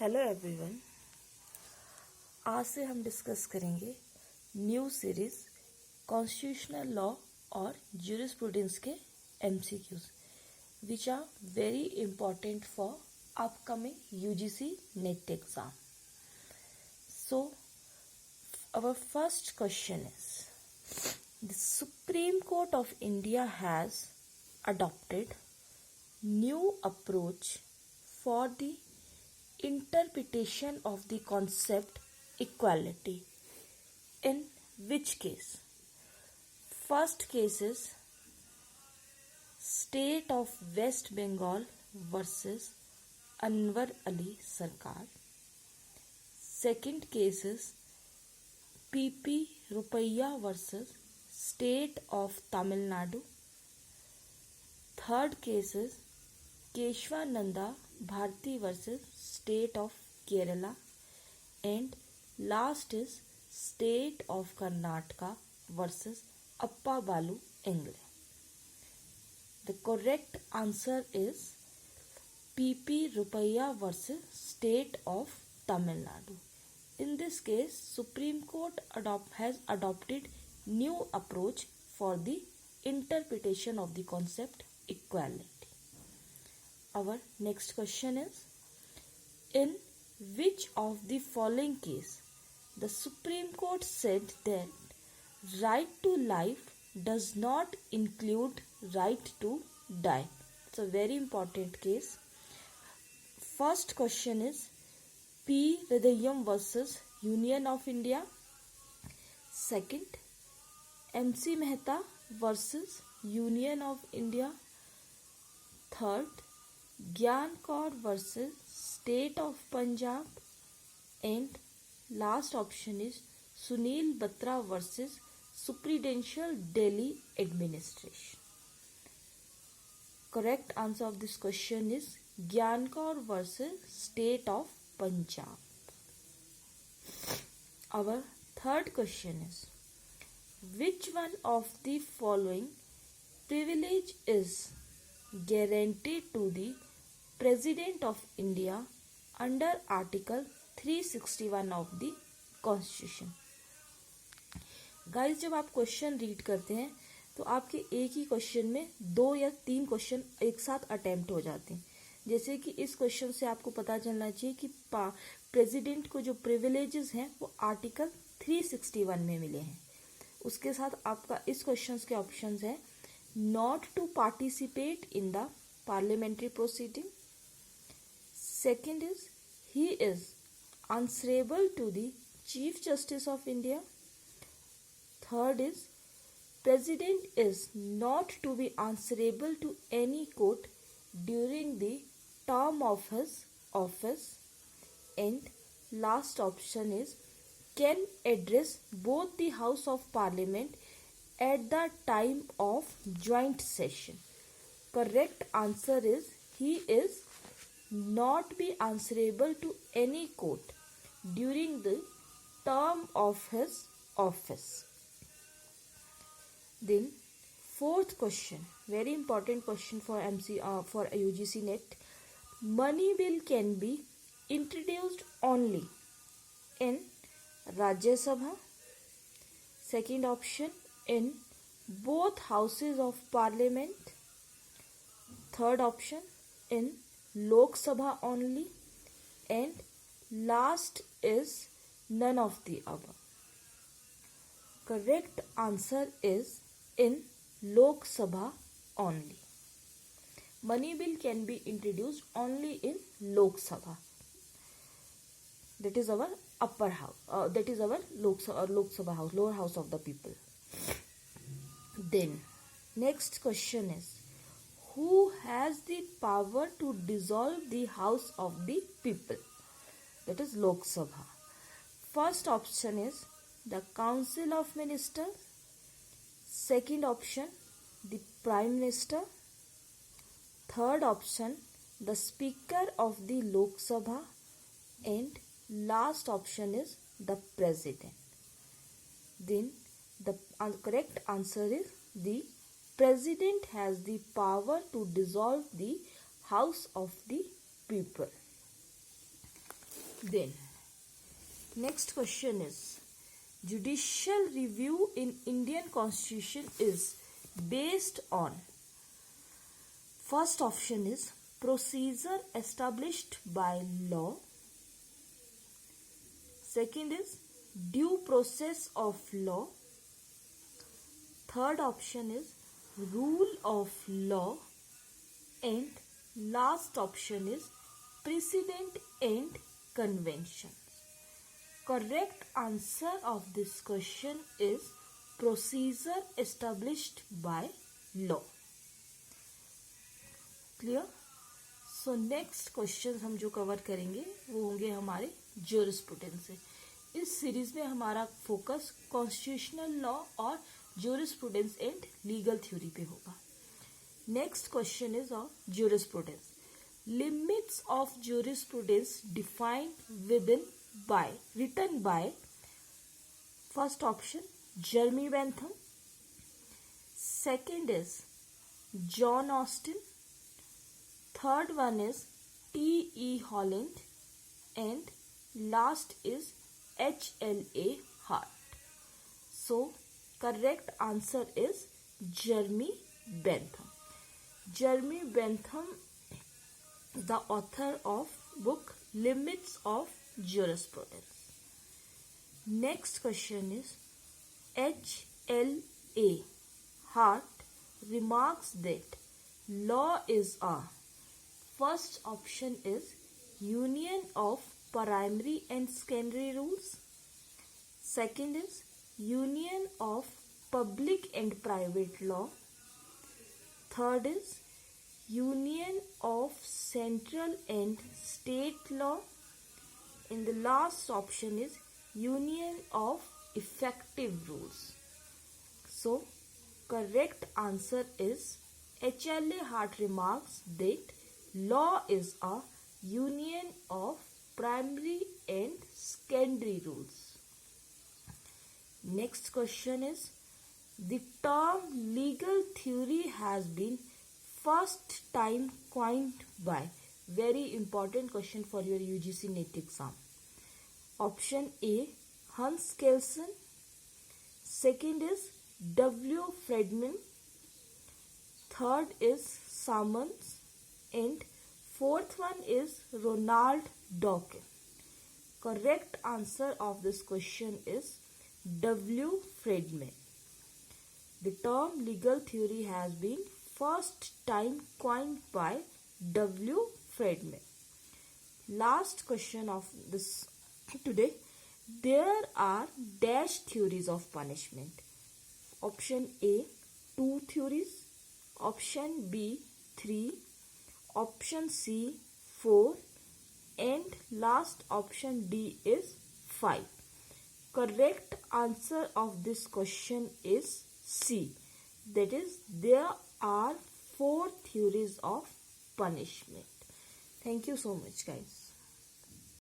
Hello everyone. आज से हम डिस्कस करेंगे न्यू सीरीज कॉन्स्टिट्यूशनल लॉ और ज्यूरिस्प्रूडेंस के MCQs which are very important for upcoming UGC NET exam. So our first question is, the Supreme Court of India has adopted new approach for the interpretation of the concept equality. In which case? First case is State of West Bengal versus Anwar Ali Sarkar. Second case is PP Rupaiya versus State of Tamil Nadu. Third case is Keshwananda Bharti versus State of Kerala. And last is State of Karnataka versus Appa Balu Engle. The correct answer is PP Rupaiya versus State of Tamil Nadu. In this case, Supreme Court has adopted new approach for the interpretation of the concept equality. Our next question is, in which of the following case the Supreme Court said that right to life does not include right to die? It's a very important case. First question is P. Vidayam versus Union of India. Second, MC Mehta versus Union of India. Third, Gyan Kaur versus State of Punjab. And last option is Sunil Batra versus Superintendential Delhi Administration. Correct answer of this question is Gyan Kaur versus State of Punjab. Our third question is, which one of the following privilege is guaranteed to the President of India under Article 361 of the Constitution? Guys, जब आप question read करते हैं तो आपके एक ही question में 2 या 3 question एक साथ अटेम्प्ट हो जाते हैं. जैसे कि इस क्वेश्चन से आपको पता चलना चाहिए कि प्रेसिडेंट को जो प्रिविलेजेस हैं वो आर्टिकल 361 में मिले हैं. उसके साथ आपका इस क्वेश्चन के ऑप्शंस हैं not to participate in the parliamentary proceeding. Second is he is answerable to the chief justice of India. Third is president is not to be answerable to any court during the term of his office. And last option is can address both the House of Parliament at the time of joint session. Correct answer is he is not be answerable to any court during the term of his office. Then fourth question, very important question for for UGC NET. Money bill can be introduced only in Rajya Sabha. Second option, in both houses of Parliament. Third option, in Lok Sabha only. And last is none of the above. Correct answer is in Lok Sabha only. Money bill can be introduced only in Lok Sabha. That is our upper house. That is our Lok Sabha house, lower house of the people. Then next question is, who has the power to dissolve the house of the people? That is Lok Sabha. First option is the Council of Ministers. Second option, the Prime Minister. Third option, the Speaker of the Lok Sabha. And last option is the President. Then the correct answer is the President has the power to dissolve the House of the People. Then next question is, judicial review in Indian Constitution is based on, first option is procedure established by law, second is due process of law, third option is rule of law, and last option is precedent and convention. Correct answer of this question is procedure established by law. Clear? So next question हम जो cover करेंगे वो होंगे हमारे jurisprudence से। इस series में हमारा फोकस कॉन्स्टिट्यूशनल लॉ और ज्यूरिस्प्रूडेंस एंड लीगल थ्योरी पे होगा। Next question is of jurisprudence. Limits of jurisprudence defined with in by, written by, first option Jeremy Bentham, second is John Austin, third one is T.E. Holland, and last is H.L.A. Hart. So correct answer is Jeremy Bentham. Jeremy Bentham is the author of book Limits of Jurisprudence. Next question is H.L.A. Hart remarks that law is a, first option is union of primary and secondary rules, second is union of public and private law, third is union of central and state law, and the last option is union of effective rules. So correct answer is H.L.A. Hart remarks that law is a union of primary and secondary rules. Next question is, the term legal theory has been first time coined by, very important question for your UGC NET exam. Option A Hans Kelsen, second is W. Friedman, third is Salmons, and fourth one is Ronald Dawkins. Correct answer of this question is W. Friedman. The term legal theory has been first time coined by W. Friedman. Last question of this today. There are dash theories of punishment. Option A 2 theories, option B 3, option C 4, and last option D is 5. Correct answer of this question is C. That is, there are 4 theories of punishment. Thank you so much, guys.